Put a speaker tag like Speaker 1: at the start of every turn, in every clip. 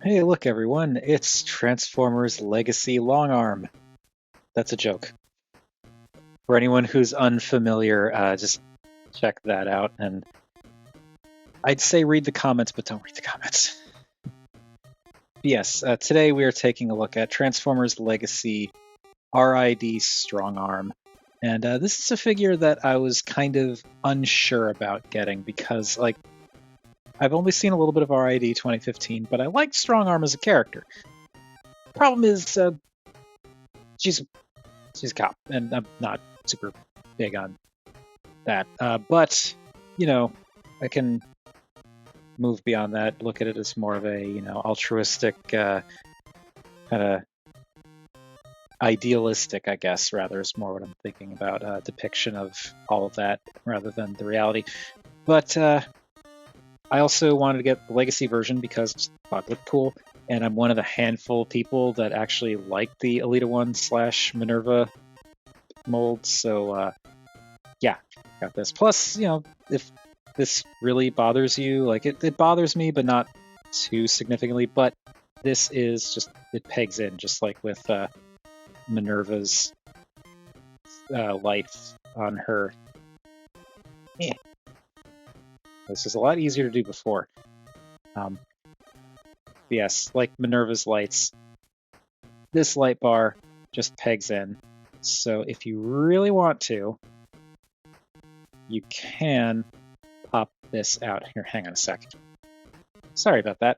Speaker 1: Hey, look, everyone, it's Transformers Legacy Longarm. That's a joke. For anyone who's unfamiliar, just check that out. And I'd say read the comments, but don't read the comments. Yes, today we are taking a look at Transformers Legacy RID Strongarm. And this is a figure that I was kind of unsure about getting because, like, I've only seen a little bit of RID 2015, but I liked Strongarm as a character. Problem is, she's a cop, and I'm not super big on that. But, you know, I can move beyond that, look at it as more of a, altruistic, kind of idealistic, I guess, rather is more what I'm thinking about, depiction of all of that rather than the reality. But I also wanted to get the Legacy version because I thought it looked cool, and I'm one of the handful of people that actually like the Elita 1 / Minerva mold, so yeah, got this. Plus, if this really bothers you, like it bothers me, but not too significantly, but this is just, it pegs in, just like with Minerva's lights on her. Yeah. This is a lot easier to do before. Yes, like Minerva's lights, this light bar just pegs in. So if you really want to, you can pop this out. Here, hang on a sec. Sorry about that.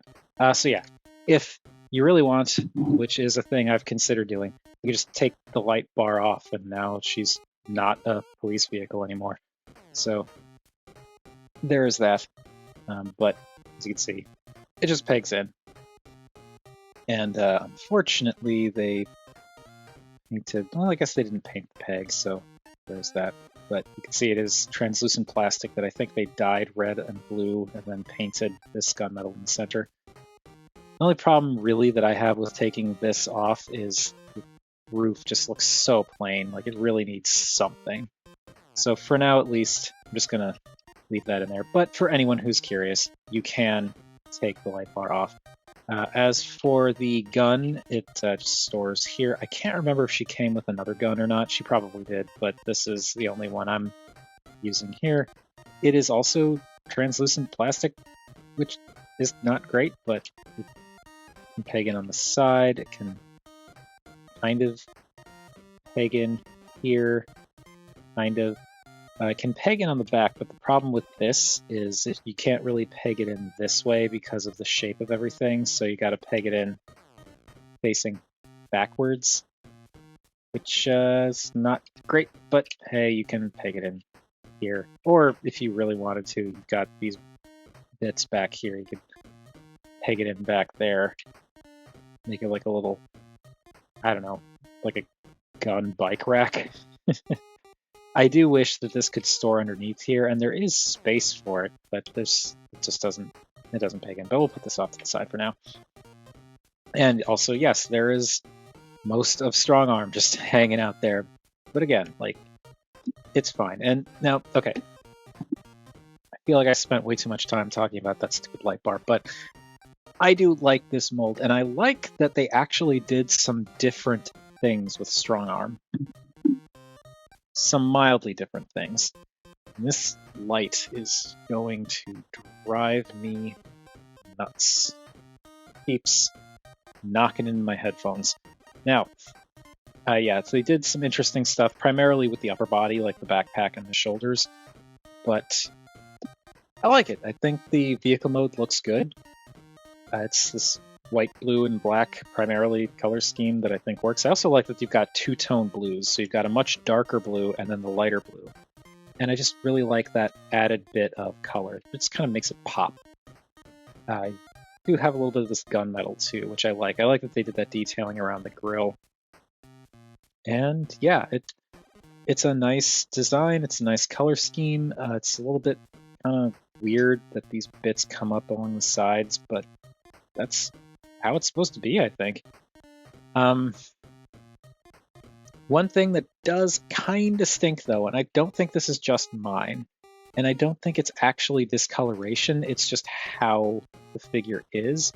Speaker 1: So yeah, if you really want, which is a thing I've considered doing, you can just take the light bar off, and now she's not a police vehicle anymore. So there is that. But as you can see, it just pegs in. And unfortunately, they painted, well, I guess they didn't paint the pegs, so there's that. But you can see it is translucent plastic that I think they dyed red and blue and then painted this gunmetal in the center. The only problem really that I have with taking this off is the roof just looks so plain, like it really needs something. So for now at least, I'm just gonna leave that in there. But for anyone who's curious, you can take the light bar off. As for the gun, it just stores here. I can't remember if she came with another gun or not. She probably did, but this is the only one I'm using here. It is also translucent plastic, which is not great, but it can peg in on the side. It can kind of peg in here, kind of. It can peg in on the back, but the problem with this is you can't really peg it in this way because of the shape of everything, so you got to peg it in facing backwards, which is not great, but hey, you can peg it in here. Or if you really wanted to, you've got these bits back here, you could peg it in back there, make it like a little, I don't know, like a gun bike rack. I do wish that this could store underneath here, and there is space for it, but it just doesn't peg in. But we'll put this off to the side for now. And also, yes, there is most of Strongarm just hanging out there. But again, like, it's fine. And now, okay, I feel like I spent way too much time talking about that stupid light bar, but I do like this mold, and I like that they actually did some different things with Strongarm. Some mildly different things. And this light is going to drive me nuts. Keeps knocking in my headphones. Now, yeah, so they did some interesting stuff, primarily with the upper body, like the backpack and the shoulders, but I like it. I think the vehicle mode looks good. It's this white, blue, and black primarily color scheme that I think works. I also like that you've got two-tone blues, so you've got a much darker blue and then the lighter blue. And I just really like that added bit of color. It just kind of makes it pop. I do have a little bit of this gunmetal too, which I like. I like that they did that detailing around the grille. And yeah, it's a nice design. It's a nice color scheme. It's a little bit kind of weird that these bits come up along the sides, but that's how it's supposed to be, I think. One thing that does kind of stink, though, and I don't think this is just mine, and I don't think it's actually discoloration, it's just how the figure is.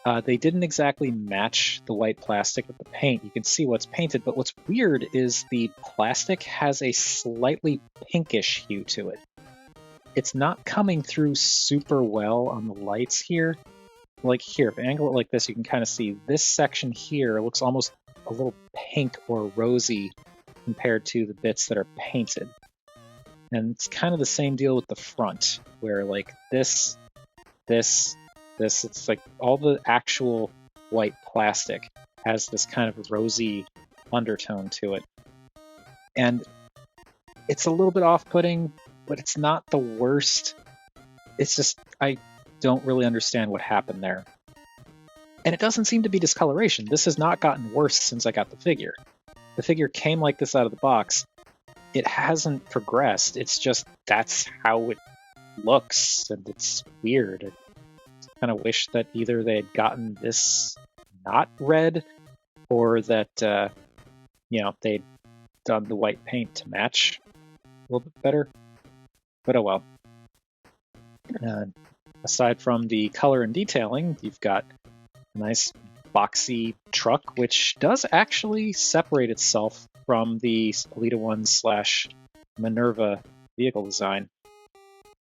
Speaker 1: They didn't exactly match the white plastic with the paint. You can see what's painted, but what's weird is the plastic has a slightly pinkish hue to it. It's not coming through super well on the lights here. Like here, if I angle it like this, you can kind of see this section here looks almost a little pink or rosy compared to the bits that are painted. And it's kind of the same deal with the front, where like this, it's like all the actual white plastic has this kind of rosy undertone to it. And it's a little bit off-putting, but it's not the worst. It's just, I don't really understand what happened there. And it doesn't seem to be discoloration. This has not gotten worse since I got the figure. The figure came like this out of the box. It hasn't progressed. It's just, that's how it looks, and it's weird. I kind of wish that either they had gotten this not red, or that, they'd done the white paint to match a little bit better. But oh well. Aside from the color and detailing, you've got a nice boxy truck, which does actually separate itself from the Alita 1/Minerva vehicle design.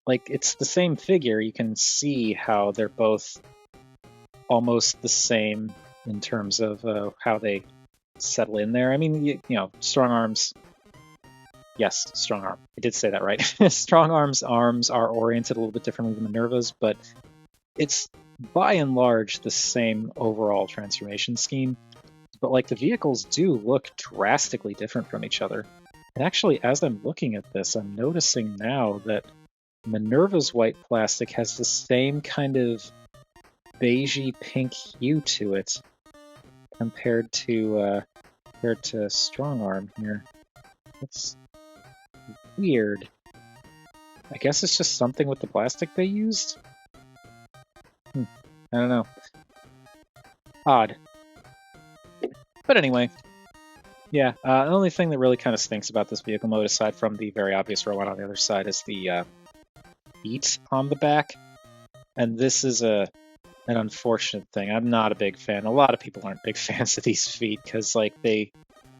Speaker 1: Like, it's the same figure. You can see how they're both almost the same in terms of how they settle in there. I mean, Strongarm's... Yes, Strongarm. I did say that right. Strongarm's arms are oriented a little bit differently than Minerva's, but it's by and large the same overall transformation scheme. But like, the vehicles do look drastically different from each other. And actually, as I'm looking at this, I'm noticing now that Minerva's white plastic has the same kind of beigey pink hue to it compared to Strongarm here. That's weird. I guess it's just something with the plastic they used? I don't know. Odd. But anyway, yeah, the only thing that really kind of stinks about this vehicle mode, aside from the very obvious robot on the other side, is the feet on the back. And this is an unfortunate thing. I'm not a big fan. A lot of people aren't big fans of these feet, because like, they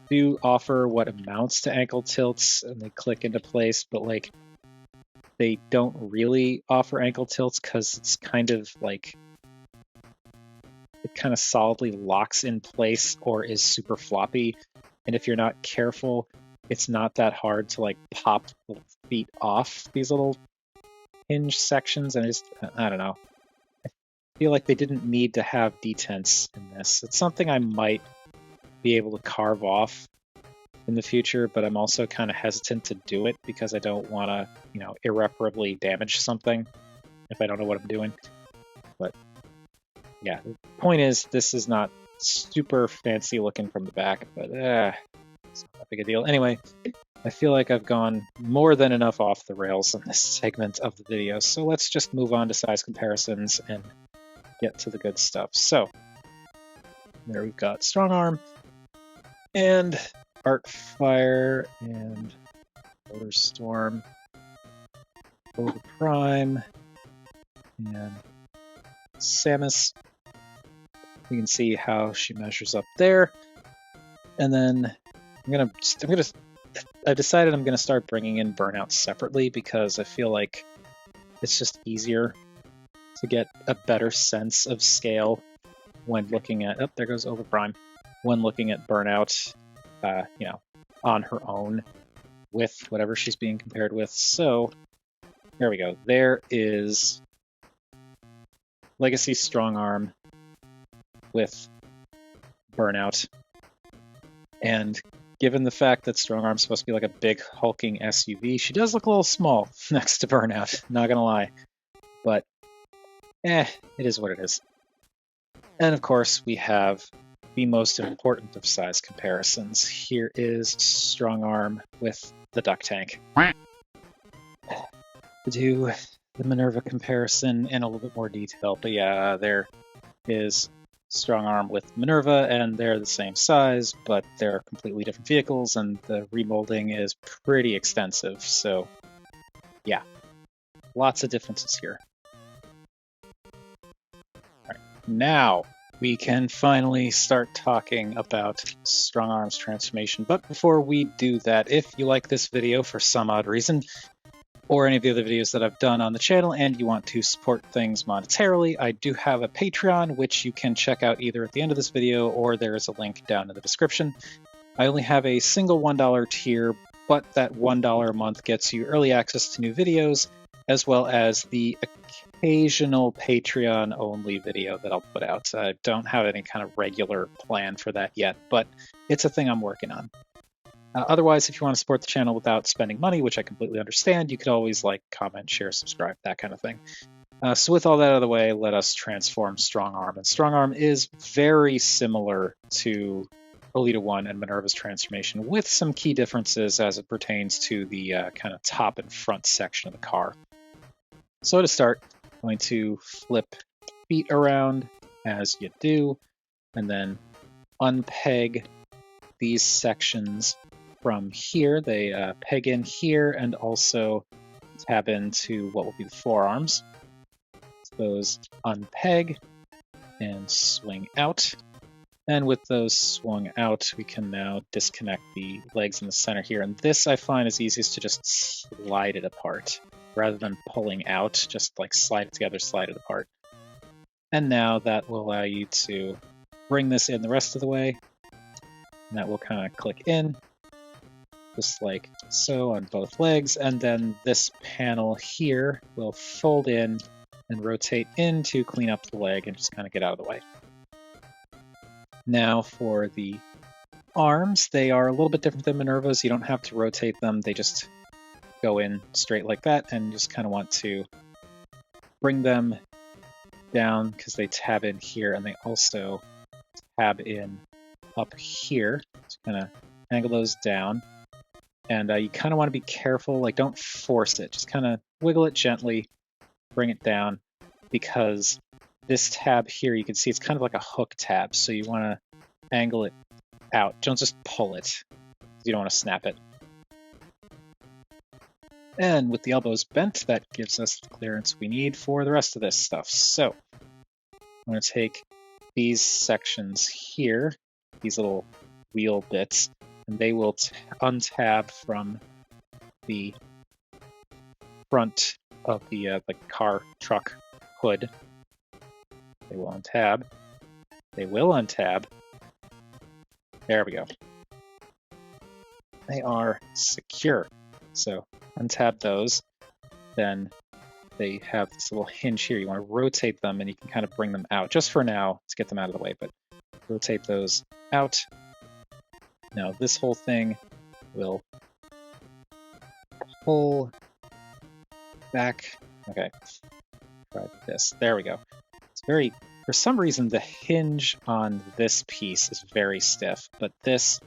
Speaker 1: do offer what amounts to ankle tilts, and they click into place, but like, they don't really offer ankle tilts, because it's kind of like, it kind of solidly locks in place or is super floppy. And if you're not careful, it's not that hard to like pop the feet off these little hinge sections. And I don't know. I feel like they didn't need to have detents in this. It's something I might be able to carve off in the future, but I'm also kind of hesitant to do it because I don't want to, irreparably damage something if I don't know what I'm doing. But yeah, the point is, this is not super fancy looking from the back, but it's not that big a deal. Anyway, I feel like I've gone more than enough off the rails in this segment of the video, so let's just move on to size comparisons and get to the good stuff. So, there we've got Strongarm, and Artfire, and Motorstorm, Over Prime, and Samus. You can see how she measures up there. And then I've decided I'm gonna start bringing in Burnout separately, because I feel like it's just easier to get a better sense of scale when looking at, there goes Overprime, when looking at Burnout, on her own with whatever she's being compared with. So there we go. There is Legacy Strongarm with Burnout. And given the fact that Strongarm's supposed to be like a big hulking SUV, she does look a little small next to Burnout, not gonna lie. But, it is what it is. And of course, we have the most important of size comparisons. Here is Strongarm with the duck tank. To do the Minerva comparison in a little bit more detail, but yeah, there is Strongarm with Minerva, and they're the same size, but they're completely different vehicles, and the remolding is pretty extensive, so yeah, lots of differences here. Alright, now we can finally start talking about Strongarm's transformation. But before we do that, if you like this video for some odd reason, or any of the other videos that I've done on the channel, and you want to support things monetarily, I do have a Patreon, which you can check out either at the end of this video, or there is a link down in the description. I only have a single $1 tier, but that $1 a month gets you early access to new videos, as well as the occasional Patreon-only video that I'll put out. I don't have any kind of regular plan for that yet, but it's a thing I'm working on. Otherwise, if you want to support the channel without spending money, which I completely understand, you could always like, comment, share, subscribe, that kind of thing. So with all that out of the way, let us transform Strongarm. And Strongarm is very similar to Alita 1 and Minerva's transformation, with some key differences as it pertains to the kind of top and front section of the car. So to start, I'm going to flip feet around as you do, and then unpeg these sections from here. They peg in here and also tab into what will be the forearms. So those unpeg and swing out. And with those swung out, we can now disconnect the legs in the center here. And this I find is easiest to just slide it apart rather than pulling out, just like slide it together, slide it apart. And now that will allow you to bring this in the rest of the way. And that will kind of click in, just like so on both legs. And then this panel here will fold in and rotate in to clean up the leg and just kind of get out of the way. Now for the arms, they are a little bit different than Minerva's. You don't have to rotate them. They just go in straight like that, and you just kind of want to bring them down because they tab in here, and they also tab in up here. So kind of angle those down. And you kind of want to be careful, like don't force it. Just kind of wiggle it gently, bring it down, because this tab here, you can see it's kind of like a hook tab. So you want to angle it out. Don't just pull it. You don't want to snap it. And with the elbows bent, that gives us the clearance we need for the rest of this stuff. So I'm going to take these sections here, these little wheel bits, and they will untab from the front of the car truck hood. They will untab. They will untab. There we go. They are secure. So untab those. Then they have this little hinge here. You want to rotate them, and you can kind of bring them out, just for now, to get them out of the way, but rotate those out. Now this whole thing will pull back. Okay, try this. There we go. It's very, for some reason, the hinge on this piece is very stiff, but this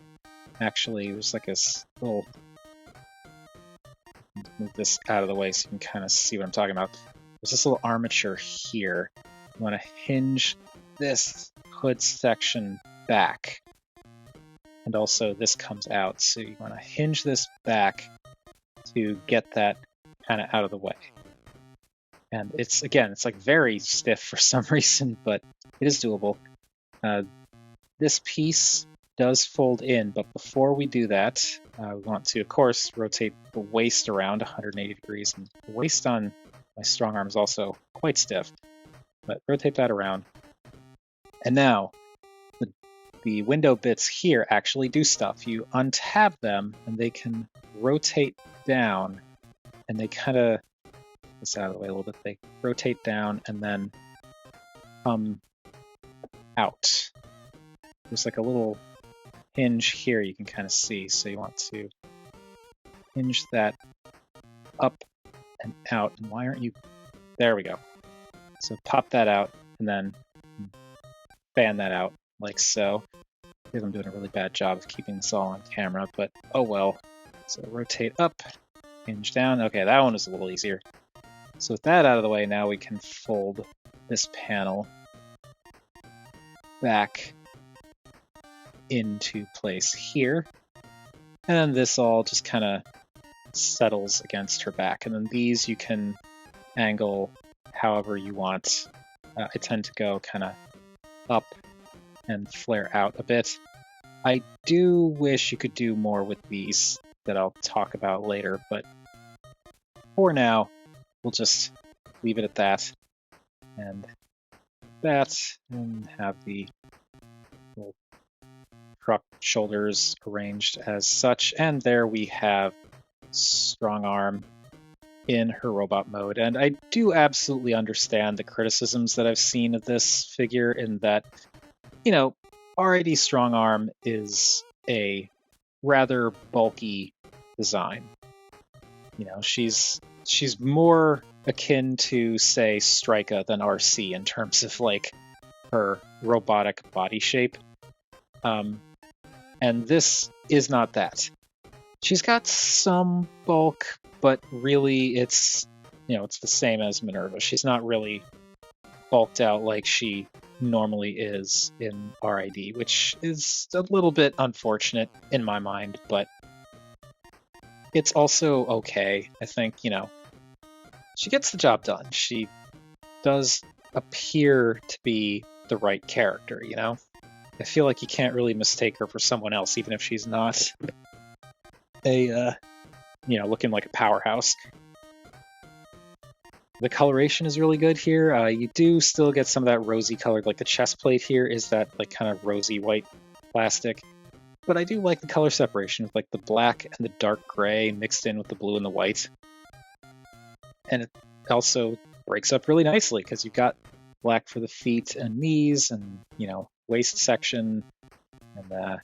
Speaker 1: actually, there's like a little, move this out of the way so you can kind of see what I'm talking about. There's this little armature here. You want to hinge this hood section back. And also this comes out, so you want to hinge this back to get that kind of out of the way. And it's, again, it's like very stiff for some reason, but it is doable. This piece does fold in, but before we do that, we want to, of course, rotate the waist around 180 degrees. And the waist on my Strongarm is also quite stiff, but rotate that around. And now, the window bits here actually do stuff. You untab them, and they can rotate down, and they kind of, this out of the way a little bit, they rotate down and then come out. There's like a little hinge here you can kind of see, so you want to hinge that up and out. And why aren't you, there we go. So pop that out and then fan that out like so. I think I'm doing a really bad job of keeping this all on camera, but oh well. So rotate up, hinge down. Okay, that one is a little easier. So with that out of the way, now we can fold this panel back into place here. And then this all just kind of settles against her back. And then these you can angle however you want. I tend to go kind of up and flare out a bit. I do wish you could do more with these that I'll talk about later, but for now, we'll just leave it at that. And have the little truck shoulders arranged as such. And there we have Strongarm in her robot mode. And I do absolutely understand the criticisms that I've seen of this figure in that, you know, RID Strongarm is a rather bulky design. You know, she's more akin to, say, Strika than RC in terms of like her robotic body shape. And this is not that. She's got some bulk, but really it's, you know, it's the same as Minerva. She's not really bulked out like she normally is in RID, which is a little bit unfortunate in my mind, but it's also okay. I think, you know, she gets the job done. She does appear to be the right character, you know? I feel like you can't really mistake her for someone else, even if she's not a, you know, looking like a powerhouse. The coloration is really good here. You do still get some of that rosy color, like the chest plate here is that like kind of rosy white plastic. But I do like the color separation with like the black and the dark gray mixed in with the blue and the white. And it also breaks up really nicely because you've got black for the feet and knees and, you know, waist section and,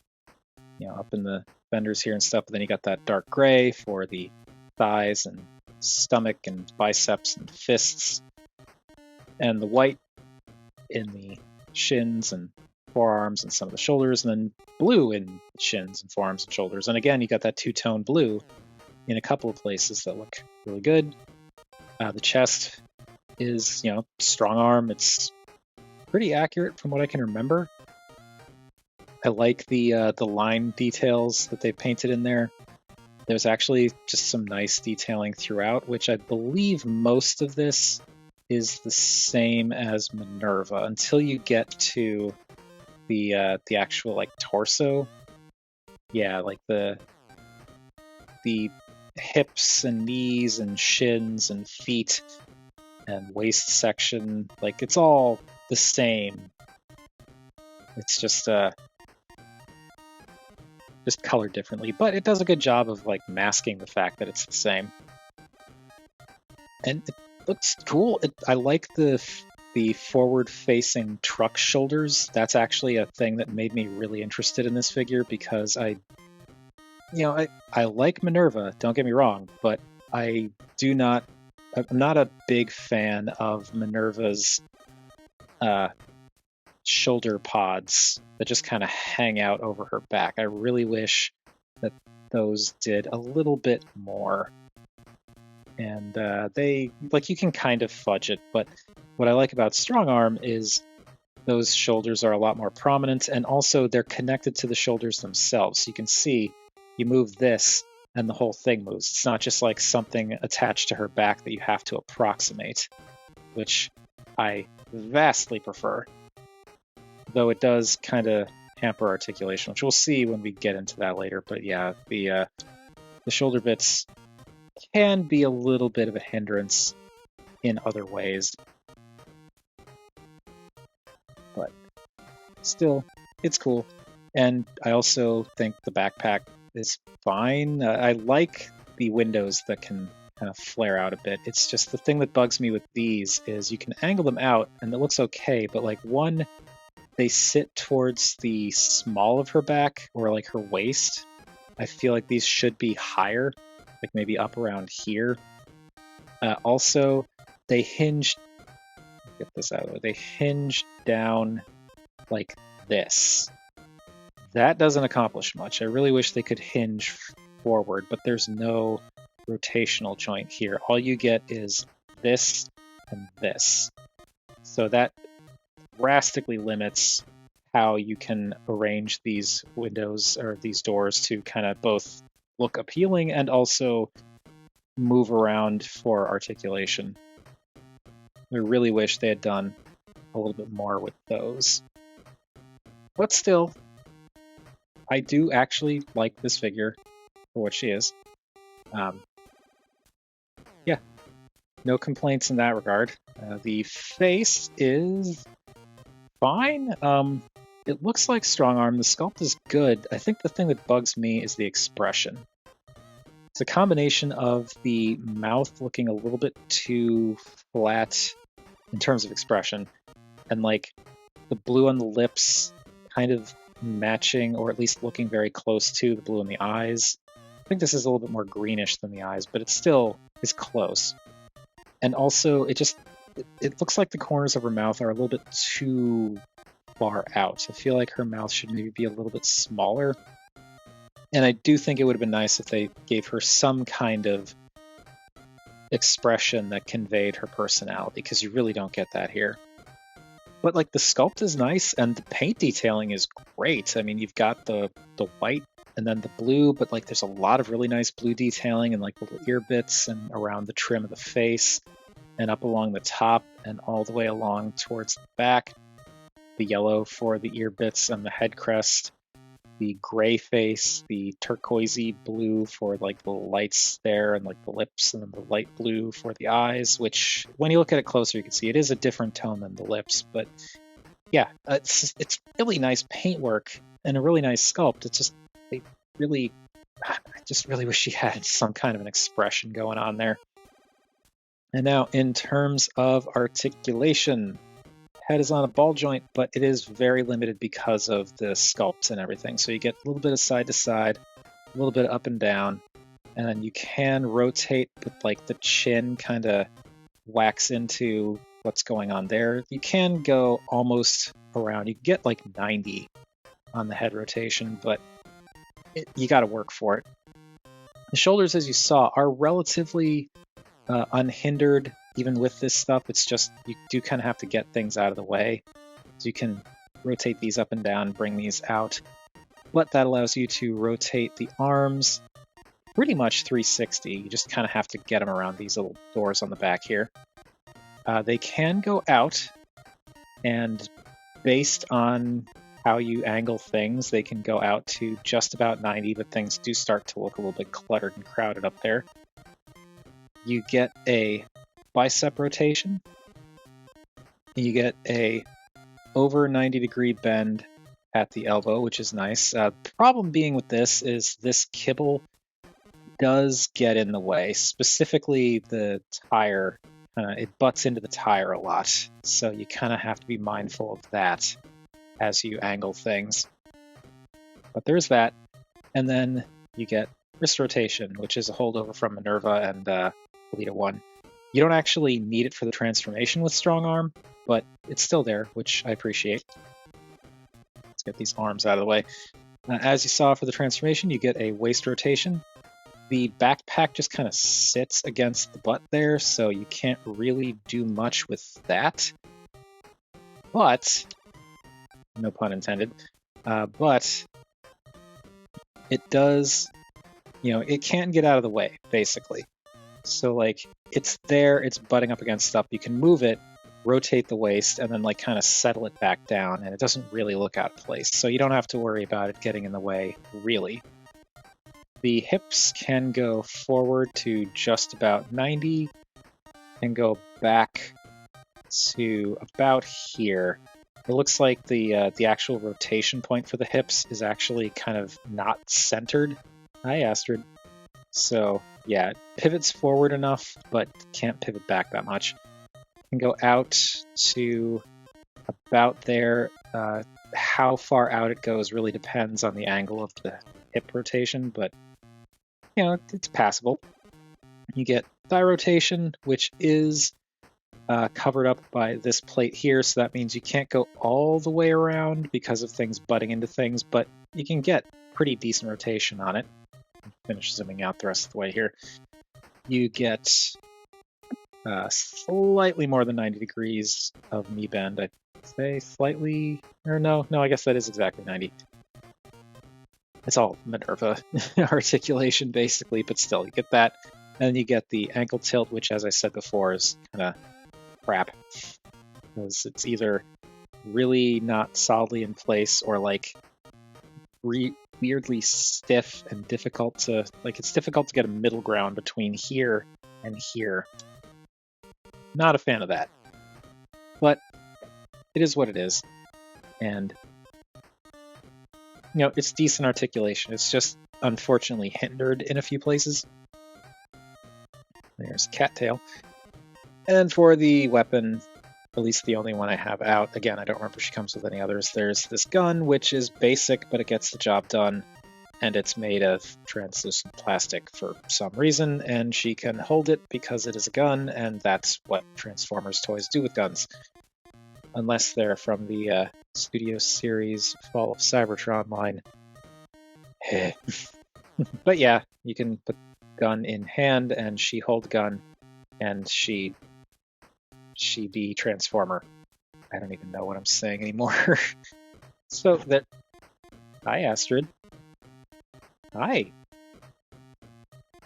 Speaker 1: you know, up in the fenders here and stuff. But then you got that dark gray for the thighs and stomach and biceps and fists, and the white in the shins and forearms and some of the shoulders, and then blue in shins and forearms and shoulders. And again, you got that two-tone blue in a couple of places that look really good. The chest is, you know, Strongarm. It's pretty accurate from what I can remember. I like the line details that they painted in there. There's actually just some nice detailing throughout, which I believe most of this is the same as Minerva until you get to the actual like torso. Yeah, like the hips and knees and shins and feet and waist section, like it's all the same. It's just colored differently, but it does a good job of like masking the fact that it's the same. And it looks cool. I like the forward-facing truck shoulders. That's actually a thing that made me really interested in this figure because I like Minerva, don't get me wrong, but I'm not a big fan of Minerva's shoulder pods that just kind of hang out over her back. I really wish that those did a little bit more. And they, like, you can kind of fudge it, but what I like about Strongarm is those shoulders are a lot more prominent, and also they're connected to the shoulders themselves. So you can see, you move this, and the whole thing moves. It's not just like something attached to her back that you have to approximate, which I vastly prefer. Though it does kind of hamper articulation, which we'll see when we get into that later. But yeah, the shoulder bits can be a little bit of a hindrance in other ways. But still, it's cool. And I also think the backpack is fine. I like the windows that can kind of flare out a bit. It's just the thing that bugs me with these is you can angle them out and it looks okay, but like one, they sit towards the small of her back or like her waist. I feel like these should be higher, like maybe up around here. Also, they hinge, get this out of the way, they hinge down like this. That doesn't accomplish much. I really wish they could hinge forward, but there's no rotational joint here. All you get is this and this. So that drastically limits how you can arrange these windows or these doors to kind of both look appealing and also move around for articulation. I really wish they had done a little bit more with those. But still, I do actually like this figure for what she is. Yeah, no complaints in that regard. The face is fine. It looks like Strongarm. The sculpt is good. I think the thing that bugs me is the expression. It's a combination of the mouth looking a little bit too flat in terms of expression, and like the blue on the lips kind of matching, or at least looking very close to the blue in the eyes. I think this is a little bit more greenish than the eyes, but it still is close. And also, it looks like the corners of her mouth are a little bit too far out. I feel like her mouth should maybe be a little bit smaller. And I do think it would have been nice if they gave her some kind of expression that conveyed her personality, because you really don't get that here. But like the sculpt is nice and the paint detailing is great. I mean, you've got the white and then the blue, but like there's a lot of really nice blue detailing and like little ear bits and around the trim of the face and up along the top and all the way along towards the back. The yellow for the ear bits and the head crest, the gray face, the turquoisey blue for like the lights there and like the lips, and then the light blue for the eyes, which when you look at it closer you can see it is a different tone than the lips. But yeah, it's really nice paintwork and a really nice sculpt. It's just I just really wish she had some kind of an expression going on there. And now in terms of articulation, head is on a ball joint, but it is very limited because of the sculpts and everything. So you get a little bit of side to side, a little bit up and down, and then you can rotate, but like the chin kind of whacks into what's going on there. You can go almost around. You can get like 90 on the head rotation, but you got to work for it. The shoulders, as you saw, are relatively unhindered. Even with this stuff, it's just you do kind of have to get things out of the way. So you can rotate these up and down, bring these out. But that allows you to rotate the arms pretty much 360. You just kind of have to get them around these little doors on the back here. They can go out, and based on how you angle things, they can go out to just about 90, but things do start to look a little bit cluttered and crowded up there. You get a bicep rotation. You get a over 90-degree bend at the elbow, which is nice. Problem being with this is this kibble does get in the way, specifically the tire. It butts into the tire a lot, so you kind of have to be mindful of that as you angle things. But there's that, and then you get wrist rotation, which is a holdover from Minerva and Alita 1. You don't actually need it for the transformation with Strongarm, but it's still there, which I appreciate. Let's get these arms out of the way. As you saw for the transformation, you get a waist rotation. The backpack just kind of sits against the butt there, so you can't really do much with that. But, no pun intended, but it does, it can get out of the way, basically. So like it's there, it's butting up against stuff. You can move it, rotate the waist, and then like kind of settle it back down, and it doesn't really look out of place. So you don't have to worry about it getting in the way, really. The hips can go forward to just about 90 and go back to about here. It looks like the actual rotation point for the hips is actually kind of not centered. Hi, Astrid. So yeah, it pivots forward enough, but can't pivot back that much. Can go out to about there. How far out it goes really depends on the angle of the hip rotation, but it's passable. You get thigh rotation, which is covered up by this plate here, so that means you can't go all the way around because of things butting into things, but you can get pretty decent rotation on it. Finish zooming out the rest of the way here. You get slightly more than 90 degrees of knee bend. I'd say slightly, or no, I guess that is exactly 90. It's all Minerva articulation, basically, but still, you get that. And then you get the ankle tilt, which, as I said before, is kind of crap. Because it's either really not solidly in place, or like weirdly stiff and difficult to, like, it's difficult to get a middle ground between here and here. Not a fan of that. But it is what it is. And, you know, it's decent articulation. It's just unfortunately hindered in a few places. There's cattail. And for the weapon, at least the only one I have out, again, I don't remember if she comes with any others, there's this gun, which is basic, but it gets the job done. And it's made of translucent plastic for some reason, and she can hold it because it is a gun, and that's what Transformers toys do with guns. Unless they're from the Studio Series Fall of Cybertron line. But yeah, you can put gun in hand, and she hold gun, and she be Transformer. I don't even know what I'm saying anymore. So that... Hi, Astrid. Hi.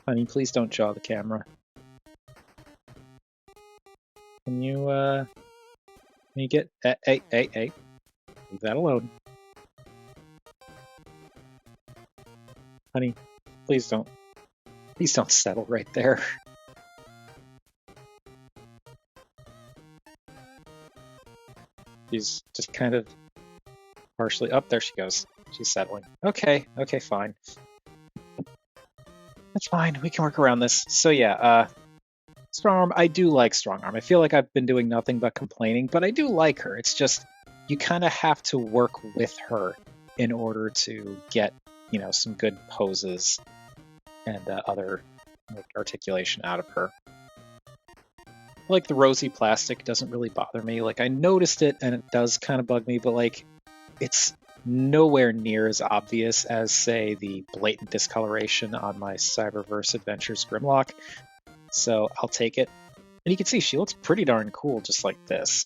Speaker 1: Honey, please don't jaw the camera. Can you get... Hey. Leave that alone. Honey, please don't settle right there. She's just kind of partially... Up there she goes. She's settling. Okay, fine. That's fine. We can work around this. So yeah, Strongarm. I do like Strongarm. I feel like I've been doing nothing but complaining, but I do like her. It's just you kind of have to work with her in order to get, you know, some good poses and other like, articulation out of her. Like the rosy plastic doesn't really bother me. Like I noticed it and it does kind of bug me, but like it's nowhere near as obvious as, say, the blatant discoloration on my Cyberverse Adventures Grimlock. So I'll take it. And you can see she looks pretty darn cool just like this.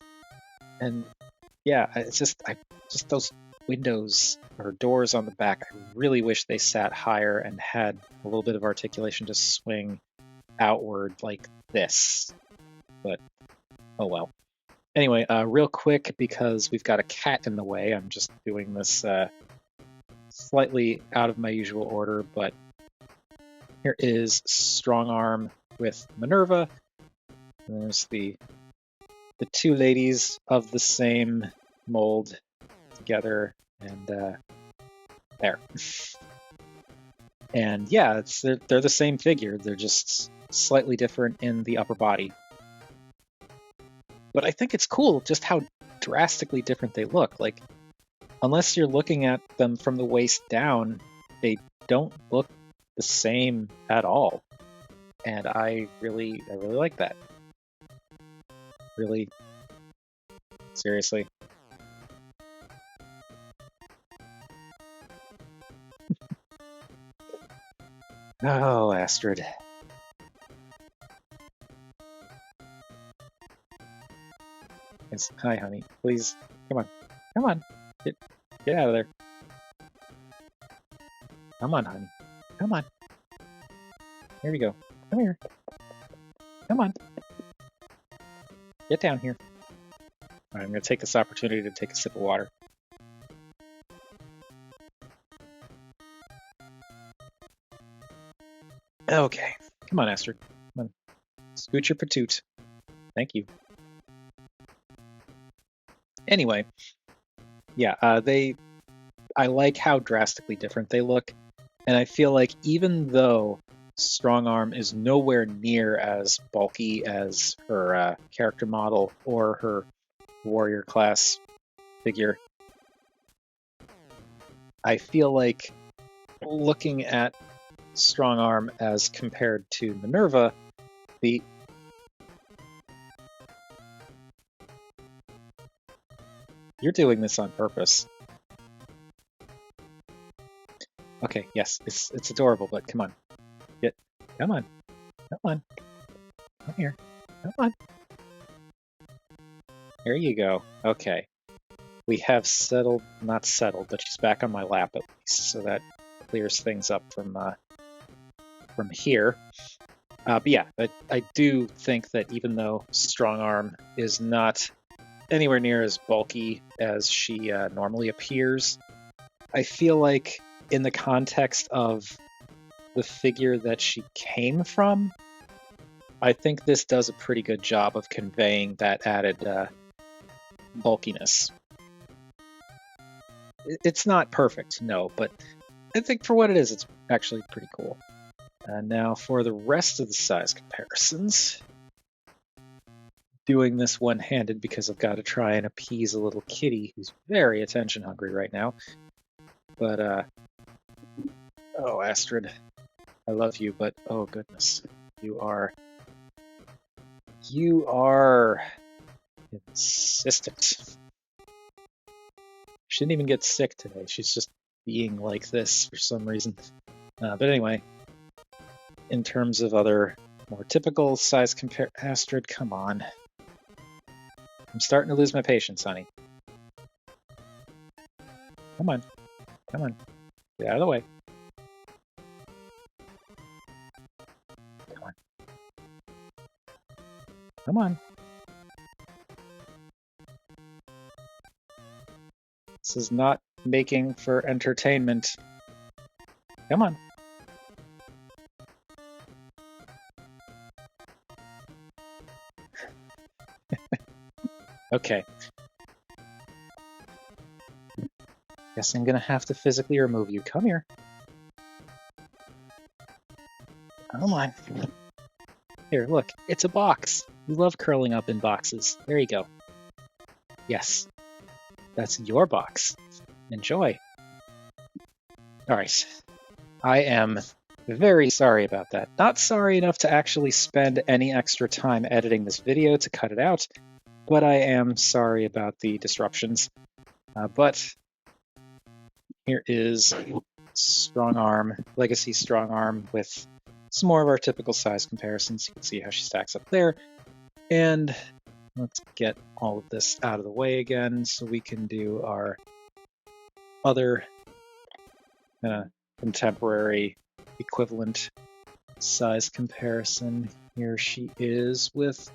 Speaker 1: And yeah, it's just those windows or doors on the back, I really wish they sat higher and had a little bit of articulation to swing outward like this. But oh well. Anyway, real quick, because we've got a cat in the way, I'm just doing this slightly out of my usual order, but here is Strongarm with Minerva. And there's the two ladies of the same mold together, and there. And yeah, they're the same figure, they're just slightly different in the upper body. But I think it's cool just how drastically different they look. Like, unless you're looking at them from the waist down, they don't look the same at all. And I really like that. Really, seriously. Oh, Astrid. Yes. Hi, honey. Please, come on. Get out of there. Come on, honey. Come on. Here we go. Come here. Come on. Get down here. All right, I'm going to take this opportunity to take a sip of water. Okay. Come on, Astrid. Come on. Scoot your patoot. Thank you. Anyway, yeah, I like how drastically different they look, and I feel like even though Strongarm is nowhere near as bulky as her character model or her warrior class figure, I feel like looking at Strongarm as compared to Minerva, You're doing this on purpose. Okay, yes, it's adorable, but come on. Come on. Come here. Come on. There you go. Okay. We have not settled, but she's back on my lap at least, so that clears things up from here. But yeah, I do think that even though Strongarm is not anywhere near as bulky as she normally appears. I feel like in the context of the figure that she came from, I think this does a pretty good job of conveying that added bulkiness. It's not perfect, no, but I think for what it is, it's actually pretty cool. And now for the rest of the size comparisons. Doing this one-handed because I've got to try and appease a little kitty who's very attention hungry right now. But, oh, Astrid, I love you, but oh goodness, you are insistent. She didn't even get sick today. She's just being like this for some reason. But anyway, in terms of other more typical size compare, Astrid, come on. I'm starting to lose my patience, honey. Come on. Come on. Get out of the way. Come on. Come on. This is not making for entertainment. Come on. Okay. Guess I'm gonna have to physically remove you. Come here. Come on. Here, look. It's a box. You love curling up in boxes. There you go. Yes. That's your box. Enjoy. Alright. I am very sorry about that. Not sorry enough to actually spend any extra time editing this video to cut it out, but I am sorry about the disruptions. But here is Strongarm, Legacy Strongarm, with some more of our typical size comparisons. You can see how she stacks up there. And let's get all of this out of the way again so we can do our other contemporary equivalent size comparison. Here she is with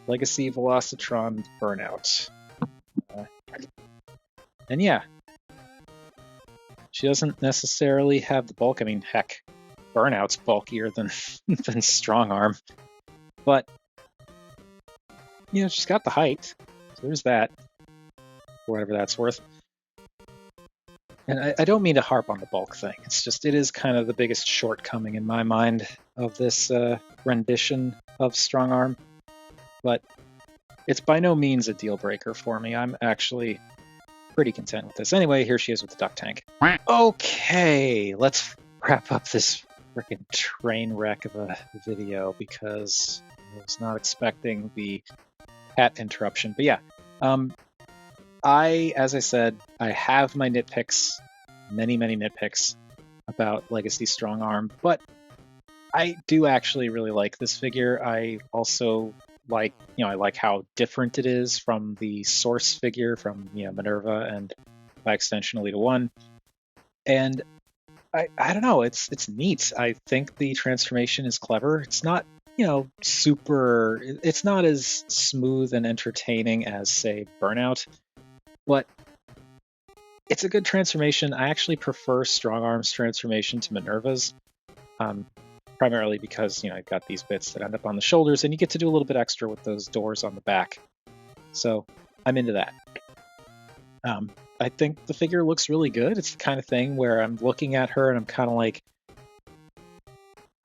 Speaker 1: Legacy Velocitron Burnout. And yeah, she doesn't necessarily have the bulk. I mean, heck, Burnout's bulkier than than Strongarm, but you know, she's got the height, so there's that, for whatever that's worth. And I don't mean to harp on the bulk thing. It's just, it is kind of the biggest shortcoming in my mind of this rendition of Strongarm, but it's by no means a deal breaker for me. I'm actually pretty content with this. Anyway, here she is with the duck tank. Okay, let's wrap up this freaking train wreck of a video because I was not expecting the cat interruption. But yeah, as I said, I have my nitpicks, many nitpicks about Legacy Strongarm, but I do actually really like this figure. I also like, I like how different it is from the source figure from, Minerva and by extension Elita 1. And I don't know, it's neat. I think the transformation is clever. It's not, super, it's not as smooth and entertaining as, say, Burnout, but it's a good transformation. I actually prefer Strongarm's transformation to Minerva's, primarily because, I've got these bits that end up on the shoulders, and you get to do a little bit extra with those doors on the back. So I'm into that. I think the figure looks really good. It's the kind of thing where I'm looking at her and I'm kind of like,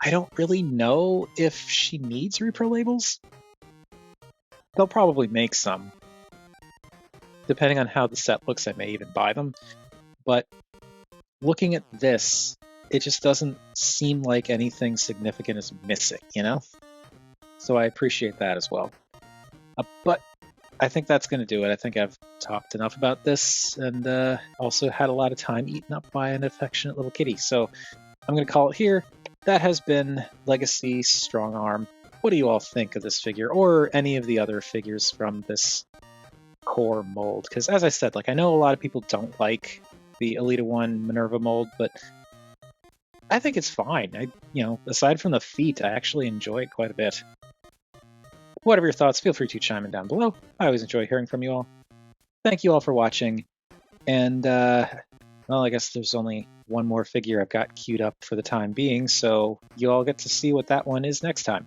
Speaker 1: I don't really know if she needs repro labels. They'll probably make some. Depending on how the set looks, I may even buy them. But looking at this, it just doesn't seem like anything significant is missing, So I appreciate that as well. But I think that's going to do it. I think I've talked enough about this and also had a lot of time eaten up by an affectionate little kitty. So I'm going to call it here. That has been Legacy Strongarm. What do you all think of this figure or any of the other figures from this core mold? Because as I said, I know a lot of people don't like the Elita 1 Minerva mold, but I think it's fine. Aside from the feet, I actually enjoy it quite a bit. Whatever your thoughts, feel free to chime in down below. I always enjoy hearing from you all. Thank you all for watching, and well, I guess there's only one more figure I've got queued up for the time being, so you all get to see what that one is next time.